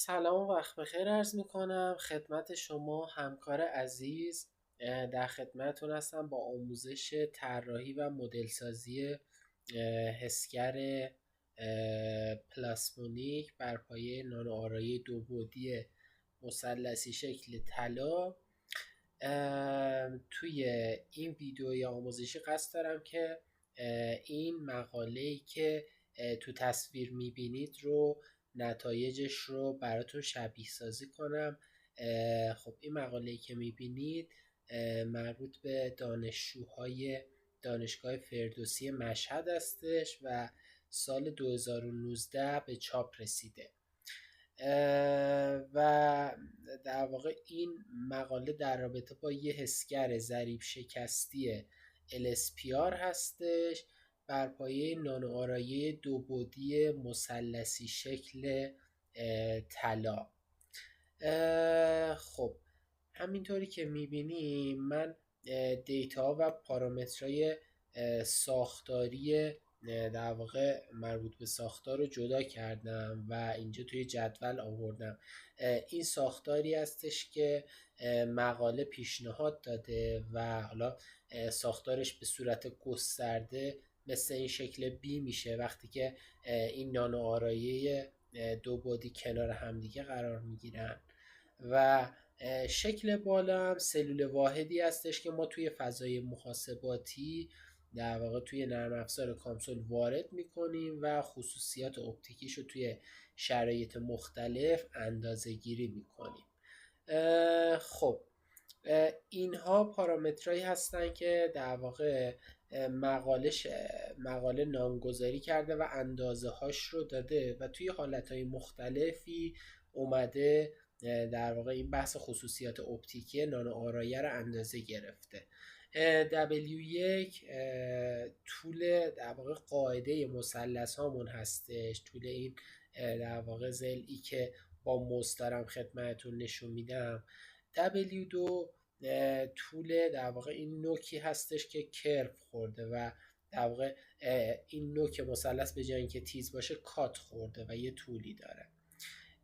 سلام و وقت بخیر عرض می کنم خدمت شما همکار عزیز. در خدمتتون هستم با آموزش طراحی و مدل سازی حسگر پلاسمونیک بر پایه نانو آرایه دو بعدی مثلثی شکل طلا. توی این ویدیوی آموزشی قصد دارم که این مقاله‌ای که تو تصویر میبینید رو نتایجش رو براتون شبیه سازی کنم. خب این مقاله‌ای که میبینید مربوط به دانشجوهای دانشگاه فردوسی مشهد هستش و سال 2019 به چاپ رسیده و در واقع این مقاله در رابطه با یه حسگر ضریب شکستی LSPR هستش بر پایه نانو آرایه دو بعدی مثلثی شکل طلا. خب همینطوری که میبینیم من دیتا و پارامترهای ساختاری در واقع مربوط به ساختار رو جدا کردم و اینجا توی جدول آوردم. این ساختاری هستش که مقاله پیشنهاد داده و حالا ساختارش به صورت گسترده مثل این شکل بی میشه وقتی که این نانو آرایه دو بعدی کنار همدیگه قرار میگیرن و شکل بالا هم سلول واحدی هستش که ما توی فضای محاسباتی در واقع توی نرم افزار کامسول وارد میکنیم و خصوصیات اپتیکیش رو توی شرایط مختلف اندازه گیری میکنیم. خب اینها پارامترهایی هستن که در واقع مقاله نامگذاری کرده و اندازه هاش رو داده و توی حالتهای مختلفی اومده در واقع این بحث خصوصیات اپتیکی نانو آرایه رو اندازه گرفته. W1 طول در واقع قاعده مثلث هامون هستش، طول این در واقع ضلعی که با مز دارم خدمتتون نشون میدم. W2 طول در واقع این نوکی هستش که کرو خورده و در واقع این نوک مثلث به جای اینکه تیز باشه کات خورده و یه طولی داره.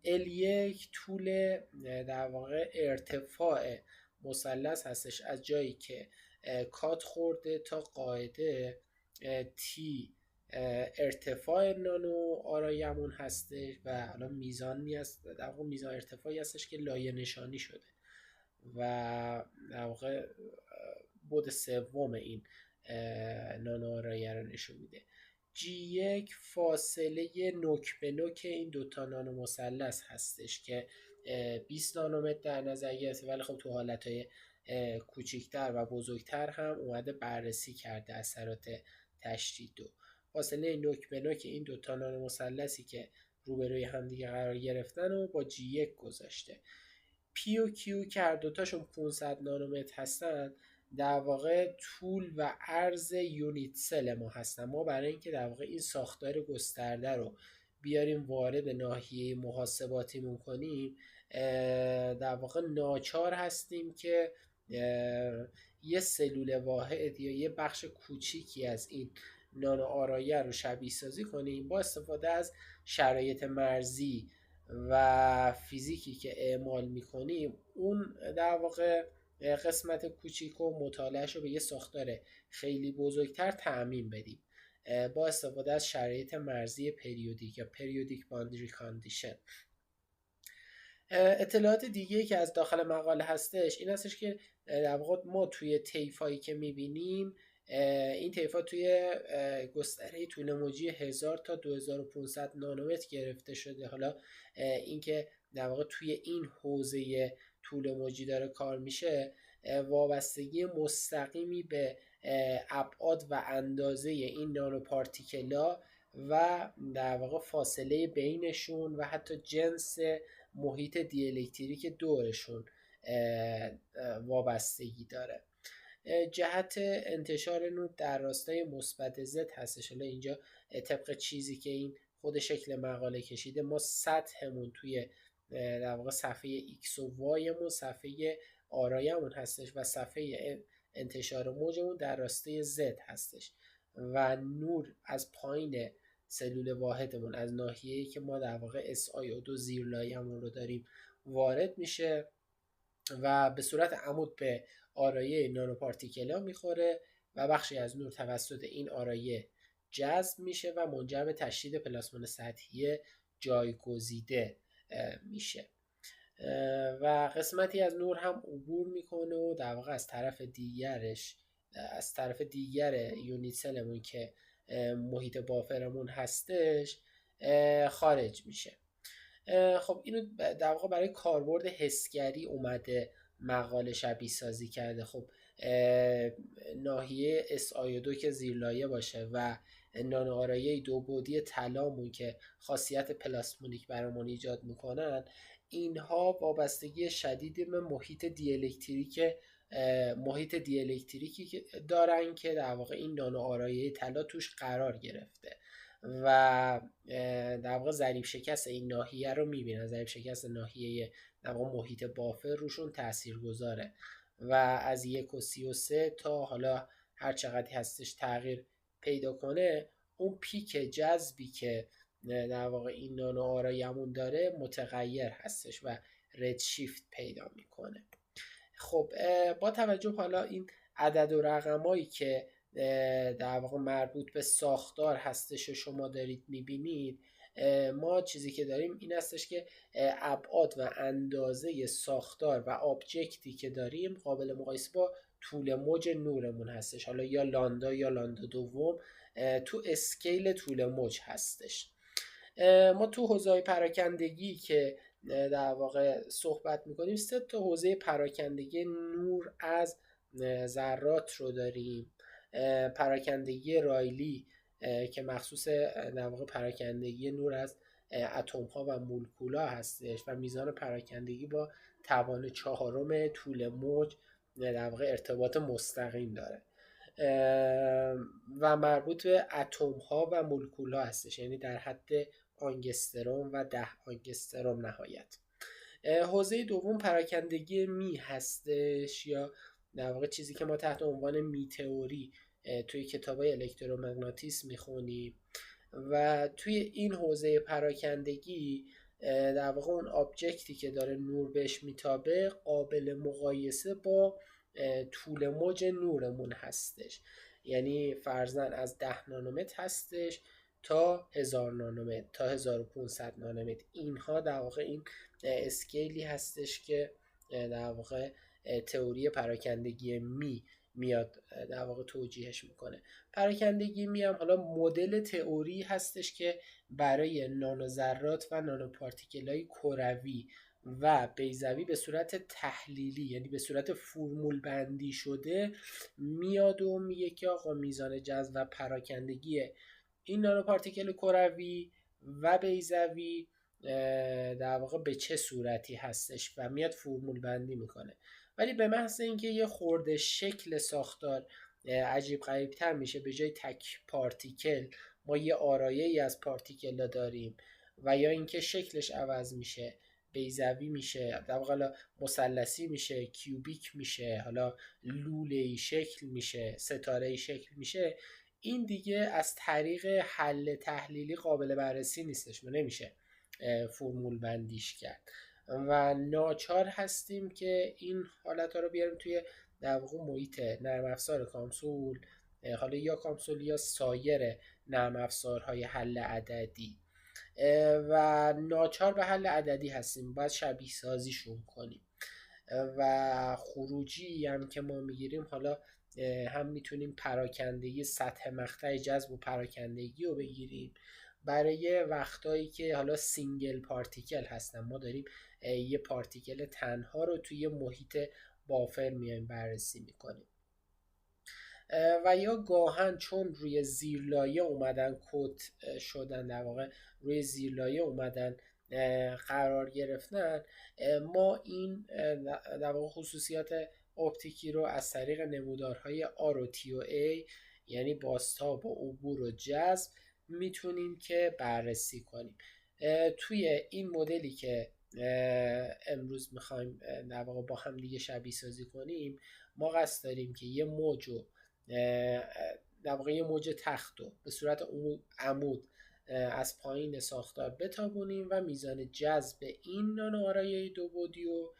L1 طول در واقع ارتفاع مثلث هستش از جایی که کات خورده تا قاعده. T ارتفاع نانو آرایمون هستش و حالا میزانی است، در واقع میزان ارتفاعی هستش که لایه نشانی شده و در واقع بعد سوم این نانو آرایه رو نشون میده. G1 فاصله نوک به نوک این دوتا نانو مثلث هستش که 20 نانومتر در نظر گرفته، ولی خب تو حالتهای کوچکتر و بزرگتر هم اومده بررسی کرده اثرات تشدید. فاصله نوک به نوک این دوتا نانو مثلثی که روبروی همدیگه قرار گرفتن و با G1 گذاشته. P و Q که هر دوتاشون 500 نانومتر هستن در واقع طول و عرض یونیت سل ما هستن. ما برای اینکه در واقع این ساختار گسترده رو بیاریم وارد ناحیه محاسباتیمون کنیم در واقع ناچار هستیم که یه سلول واحد یا یه بخش کوچیکی از این نانو آرایه رو شبیه سازی کنیم با استفاده از شرایط مرزی و فیزیکی که اعمال میکنیم. اون در واقع قسمت کوچیک و مطالعهش رو به یه ساختار خیلی بزرگتر تعمیم بدیم با استفاده از شرایط مرزی پریودیک یا پریودیک باندری کاندیشن. اطلاعات دیگه که از داخل مقاله هستش این هستش که در واقع ما توی طیفایی که میبینیم این طیفا توی گستره طول موجی 1000 تا 2500 نانومتر گرفته شده. حالا اینکه در واقع توی این حوزه طول موجی داره کار میشه وابستگی مستقیمی به ابعاد و اندازه این نانو پارتیکلا و در واقع فاصله بینشون و حتی جنس محیط دیالکتریک دورشون وابستگی داره. جهت انتشار نور در راستای مثبت زد هستش. حالا اینجا طبق چیزی که این خود شکل مقاله کشیده ما سطحمون توی در واقع صفحه X و Y مون صفحه آرایمون هستش و صفحه انتشار موجمون در راستای Z هستش و نور از پایین سلول واحدمون از ناحیه‌ای که ما در واقع SiO2 زیرلایه‌مون رو داریم وارد میشه و به صورت عمود به آرایه نانوپارتیکل‌ها میخوره و بخشی از نور توسط این آرایه جذب میشه و منجر به تشدید پلاسمون سطحی جایگزیده میشه و قسمتی از نور هم عبور میکنه و در واقع از طرف دیگر یونیت سلمون که محیط بافرمون هستش خارج میشه. خب اینو در واقع برای کاربرد حسگری اومده مقاله شبیه سازی کرده. خب ناحیه SiO2 که زیرلایه باشه و نانو آرایه دو بعدی طلامون که خاصیت پلاسمونیک برامون ایجاد میکنن، اینها وابستگی شدیدی به محیط دیالکتریکی دارن که در واقع این نانو آرایه طلا توش قرار گرفته و در واقع ضریب شکست این ناحیه رو میبینن. ضریب شکست ناحیه در واقع محیط بافر روشون تأثیر گذاره و از 1.33 تا حالا هر چقدر هستش تغییر پیدا کنه، اون پیک جذبی که در واقع این نانو آرایمون داره متغیر هستش و رد شیفت پیدا میکنه. خب با توجه حالا این عدد و رقمایی که در واقع مربوط به ساختار هستش و شما دارید میبینید، ما چیزی که داریم این هستش که ابعاد و اندازه ساختار و آبجکتی که داریم قابل مقایسه با طول موج نورمون هستش، حالا یا لاندا یا لاندا دوم تو اسکیل طول موج هستش. ما تو حوزه‌های پراکندگی که در واقع صحبت میکنیم 3 تا حوزه پراکندگی نور از ذرات رو داریم. پراکندگی رایلی که مخصوص در واقع پراکندگی نور از اتم ها و مولکول ها هستش و میزان پراکندگی با توان 4 طول موج در واقع ارتباط مستقیم داره و مربوط به اتم ها و مولکول ها هستش، یعنی در حد آنگستروم و 10 آنگستروم نهایت. حوزه دوم پراکندگی می هستش یا در واقع چیزی که ما تحت عنوان می تئوری توی کتابای الکترومغناطیسم میخونیم و توی این حوزه پراکندگی در واقع اون آبجکتی که داره نور بهش میتابه قابل مقایسه با طول موج نورمون هستش، یعنی فرضاً از 10 نانومتر هستش تا 1000 نانومتر تا 1500 نانومتر. اینها در واقع این اسکیلی هستش که در واقع تئوری پراکندگی میاد در واقع توجیهش میکنه. پراکندگی هم حالا مدل تئوری هستش که برای نانوذرات و نانوپارتیکل‌های کروی و بیضوی به صورت تحلیلی، یعنی به صورت فرمول بندی شده میاد و میگه که آقا میزان جذب و پراکندگی این نانوپارتیکل کروی و بیضوی در واقع به چه صورتی هستش و میاد فرمول بندی میکنه. ولی به محض اینکه یه خورده شکل ساختار عجیب غریب تر میشه، به جای تک پارتیکل ما یه آرایه‌ای از پارتیکل داریم و یا اینکه شکلش عوض میشه، بیضوی میشه، در واقع مثلثی میشه، کیوبیک میشه، حالا لوله‌ای شکل میشه، ستاره‌ای شکل میشه، این دیگه از طریق حل تحلیلی قابل بررسی نیستش و نمیشه فرمول بندیش کرد و ناچار هستیم که این حالت ها رو بیاریم توی در واقع محیط نرم افزار کامسول، حالا یا کامسول یا سایر نرم افزارهای حل عددی و ناچار به حل عددی هستیم، باید شبیه سازیشون کنیم و خروجی هم که ما میگیریم حالا هم میتونیم پراکندگی سطح مقطع جذب و پراکندگی رو بگیریم برای وقتایی که حالا سینگل پارتیکل هستن، ما داریم یه پارتیکل تنها رو توی محیط بافر میایم بررسی میکنیم و یا گاهن چون روی زیرلایه اومدن کد شدن، در واقع روی زیرلایه اومدن قرار گرفتن، ما این در واقع خصوصیات اپتیکی رو از طریق نمودارهای آر و تی و ای، یعنی بازتاب و عبور و جذب، میتونیم که بررسی کنیم. توی این مدلی که امروز میخوایم در واقع با هم دیگه شبیه سازی کنیم، ما قصد داریم که یه موج در واقع یه موج تختو به صورت عمود از پایین ساختار بتابونیم و میزان جذب این نانوآرایه دو بعدی رو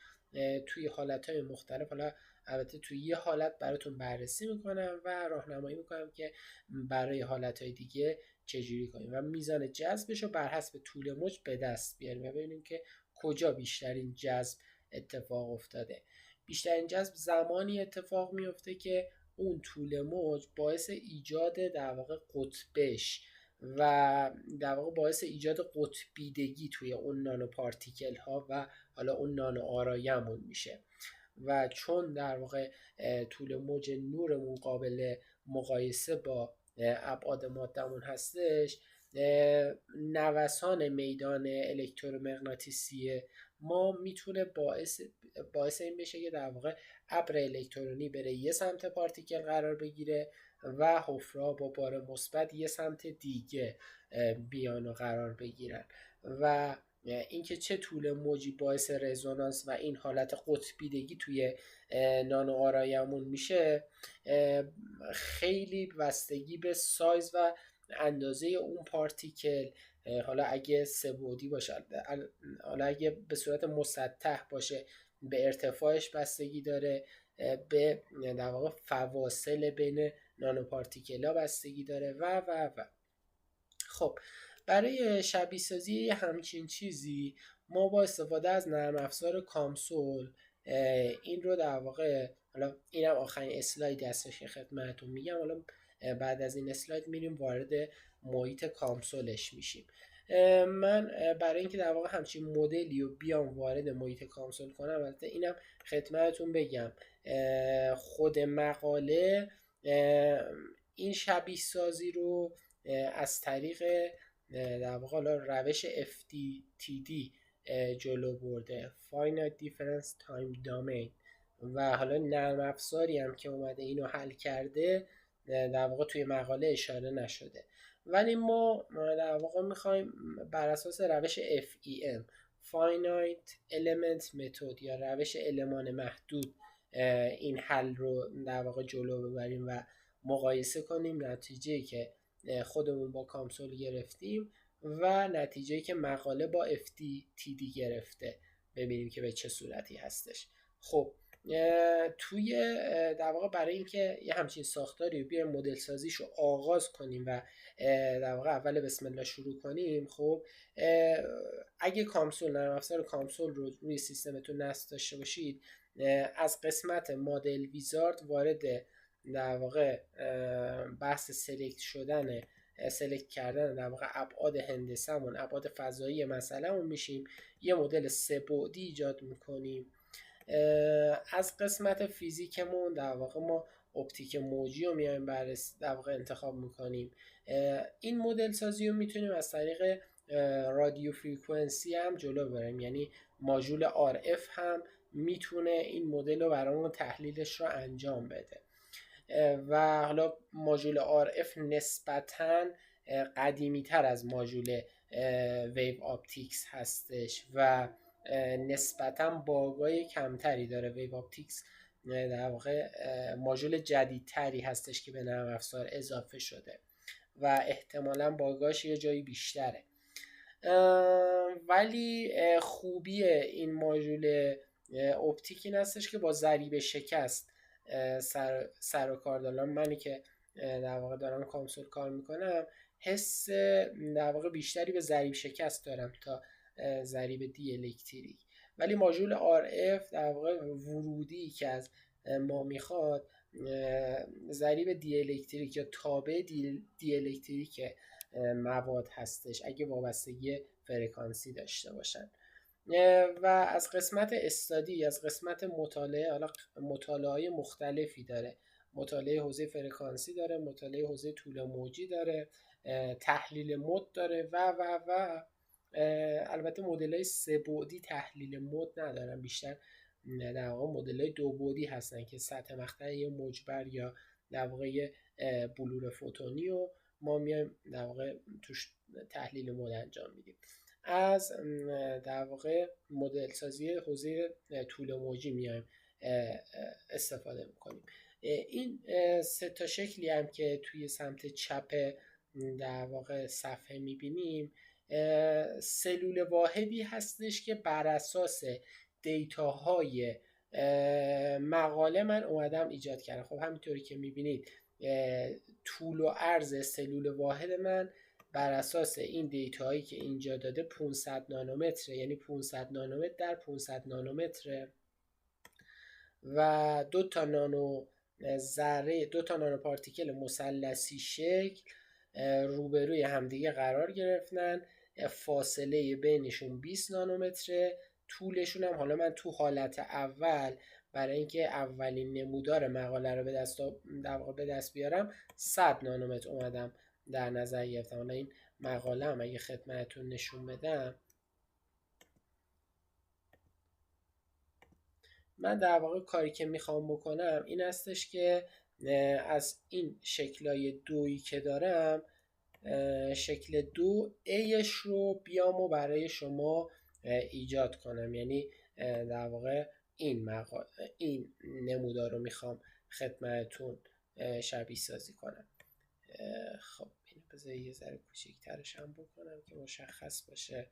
توی حالتهای مختلف، حالا البته توی یه حالت براتون بررسی میکنم و راهنمایی میکنم که برای حالتهای دیگه چجوری کنیم و میزان جذبش رو بر حسب طول موج به دست بیاریم و ببینیم که کجا بیشترین جذب اتفاق افتاده. بیشترین جذب زمانی اتفاق میفته که اون طول موج باعث ایجاد در واقع قطبش و در واقع باعث ایجاد قطبیدگی توی اون نانو پارتیکل ها و حالا اون نانو آرایمون میشه و چون در واقع طول موج نورمون قابل مقایسه با ابعاد مادهمون هستش، نوسان میدان الکترومغناطیسی ما میتونه باعث این بشه که در واقع ابر الکترونی بره یه سمت پارتیکل قرار بگیره و حفره‌ها با بار مثبت یه سمت دیگه بیان و قرار بگیرن و اینکه چه طول موجی باعث رزونانس و این حالت قطبیدگی توی نانو آرایمون میشه خیلی بستگی به سایز و اندازه اون پارتیکل، حالا اگه سه بعدی باشه، حالا اگه به صورت مسطح باشه به ارتفاعش بستگی داره، به در واقع فواصل بین نانو پارتیکل ها بستگی داره و خب برای شبیه سازی همچین چیزی ما با استفاده از نرم افزار کامسول این رو در واقع، حالا اینم آخرین اسلاید هستش که خدمتتون میگم، حالا بعد از این اسلاید میریم وارد محیط کامسولش میشیم. من برای اینکه در واقع همچین مدلی رو بیام وارد محیط کامسول کنم، البته اینم خدمتتون بگم خود مقاله این شبیه سازی رو از طریق در واقع روش FDTD جلو برده، Finite Difference Time Domain، و حالا نرم افزاری هم که اومده اینو حل کرده در واقع توی مقاله اشاره نشده، ولی ما در واقع میخوایم بر اساس روش FEM Finite Element Method یا روش المان محدود این حل رو در واقع جلو ببریم و مقایسه کنیم نتیجه‌ای که خودمون با کامسول گرفتیم و نتیجه‌ای که مقاله با FDTD گرفته، ببینیم که به چه صورتی هستش. خب توی در واقع برای اینکه یه همچین ساختاری بیایم مدل سازیشو آغاز کنیم و در واقع اول بسم الله شروع کنیم، خب اگه کامسول نرم افزار کامسول رو روی سیستمتون نصب داشته باشید، از قسمت مدل ویزارد وارد در واقع بحث سلکت کردن در واقع ابعاد هندسه‌مون، ابعاد فضایی مسئله‌مون میشیم، یه مدل سه بعدی ایجاد میکنیم. از قسمت فیزیکمون در واقع ما اپتیک موجی رو میایم بررسی در واقع انتخاب میکنیم. این مدل سازی رو میتونیم از طریق رادیو فرکانسی هم جلو بریم، یعنی ماژول RF هم میتونه این مدل رو برامون تحلیلش رو انجام بده و حالا ماژول RF نسبتاً قدیمی تر از ماژول ویو آپتیکس هستش و نسبتاً باگای کمتری داره. ویو آپتیکس در واقع ماژول جدیدتری هستش که به نرم افزار اضافه شده و احتمالاً باگاش یه جایی بیشتره، ولی خوبی این ماژول اپتیک این هستش که با ضریب شکست سر و کار دارم. منی که در واقع دارم کامسول کار میکنم حس در واقع بیشتری به ضریب شکست دارم تا ضریب دی الکتریک، ولی ماژول RF در واقع ورودی که از ما میخواد ضریب دی الکتریک یا تابع دی الکتریک مواد هستش اگه وابستگی فرکانسی داشته باشن. و از قسمت استادی، از قسمت مطالعه، حالا مطالعه‌های مختلفی داره، مطالعه حوزه فرکانسی داره، مطالعه حوزه طول موجی داره، تحلیل مد داره و البته مدل‌های سه بعدی تحلیل مد ندارن، بیشتر در واقع مدل‌های دو بعدی هستن که سطح مقطع یه مجبر یا در واقع بلور فوتونی و ما میایم در واقع توش تحلیل مد انجام میدیم. از در واقع مدل سازی حوزه طول موجی میایم استفاده میکنیم. این سه تا شکلی هم که توی سمت چپ در واقع صفحه میبینیم سلول واحدی هستش که بر اساس دیتاهای مقاله من اومدم ایجاد کردم. خب همینطوری که میبینید طول و عرض سلول واحد من بر اساس این دیتاهایی که اینجا داده 500 نانومتره، یعنی 500 نانومتر در 500 نانومتره و دو تا نانو پارتیکل مثلثی شکل روبروی همدیگه قرار گرفتن، فاصله بینشون 20 نانومتره، طولشون هم حالا من تو حالت اول برای اینکه اولین نمودار مقاله رو به دست بیارم 100 نانومتر اومدم در نظر گرفتم. حالا این مقاله هم اگه خدمتتون نشون بدم، من در واقع کاری که میخوام بکنم این هستش که از این شکلای دویی که دارم شکل 2Aش رو بیام و برای شما ایجاد کنم، یعنی در واقع این نمودار رو میخوام خدمتتون شبیه سازی کنم. خب اینو بذار یه ذره کوچیک‌ترش هم بکنم که مشخص باشه.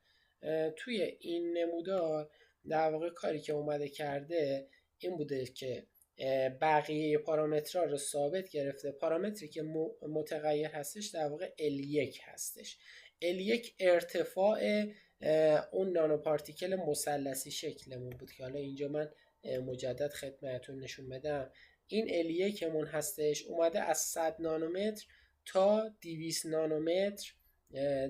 توی این نمودار در واقع کاری که اومده کرده این بوده که بقیه پارامترها رو ثابت گرفته. پارامتری که متغیر هستش در واقع L1 هستش. L1 ارتفاع اون نانوپارتیکل مثلثی شکلمون بود که حالا اینجا من مجدد خدمتتون نشون بدم. این L1 مون هستش، اومده از 100 نانومتر تا 200 نانومتر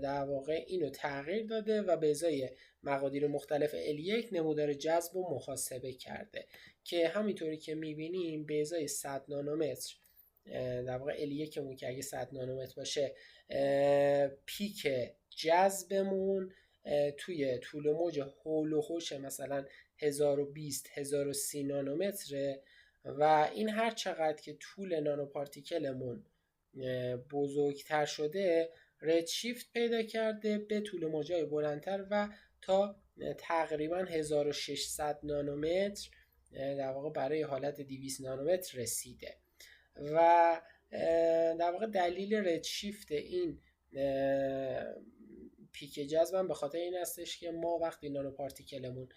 در واقع اینو تغییر داده و به ازای مقادیر مختلف L1 نمودار جذب و محاسبه کرده که همینطوری که میبینیم به ازای 100 نانومتر در واقع L1 مون که اگه 100 نانومتر باشه پیک جذبمون توی طول موج حول و حوش مثلا 1020 1030 نانومتره و این هر چقدر که طول نانوپارتیکلمون بزرگتر شده ردشیفت پیدا کرده به طول موجای بلندتر و تا تقریبا 1600 نانومتر در واقع برای حالت 200 نانومتر رسیده و در واقع دلیل ردشیفت این پیک جذب به خاطر این هستش که ما وقتی نانوپارتیکلمون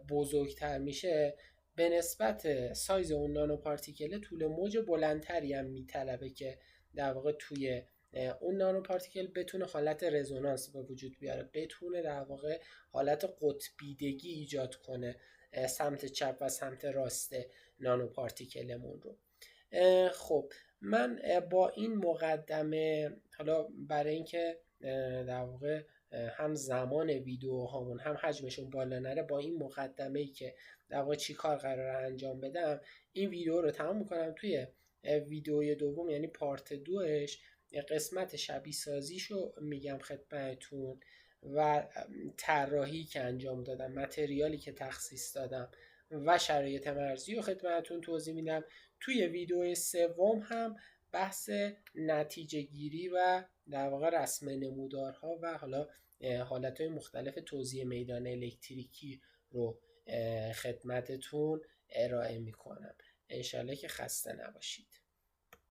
بزرگتر میشه به نسبت سایز اون نانوپارتیکل طول موج بلندتری هم میطلبه که در واقع توی اون نانوپارتیکل بتونه حالت رزونانس به وجود بیاره، بتونه در واقع حالت قطبیدگی ایجاد کنه سمت چپ و سمت راست نانوپارتیکلمون رو. خب من با این مقدمه حالا برای اینکه در واقع هم زمان ویدیو هامون هم حجمشون بالا نره، با این مقدمه‌ای که در واقع چی کار قراره انجام بدم این ویدیو رو تمام میکنم. توی ویدیوی دوم یعنی پارت 2ش قسمت شبیه سازیشو میگم خدمتتون و طراحی که انجام دادم، متریالی که تخصیص دادم و شرایط مرزی رو خدمتتون توضیح میدم. توی ویدیو سوم هم بحث نتیجه گیری و در واقع رسم نمودارها و حالا حالتهای مختلف توزیع میدان الکتریکی رو خدمتتون ارائه میکنم. انشالله که خسته نباشید.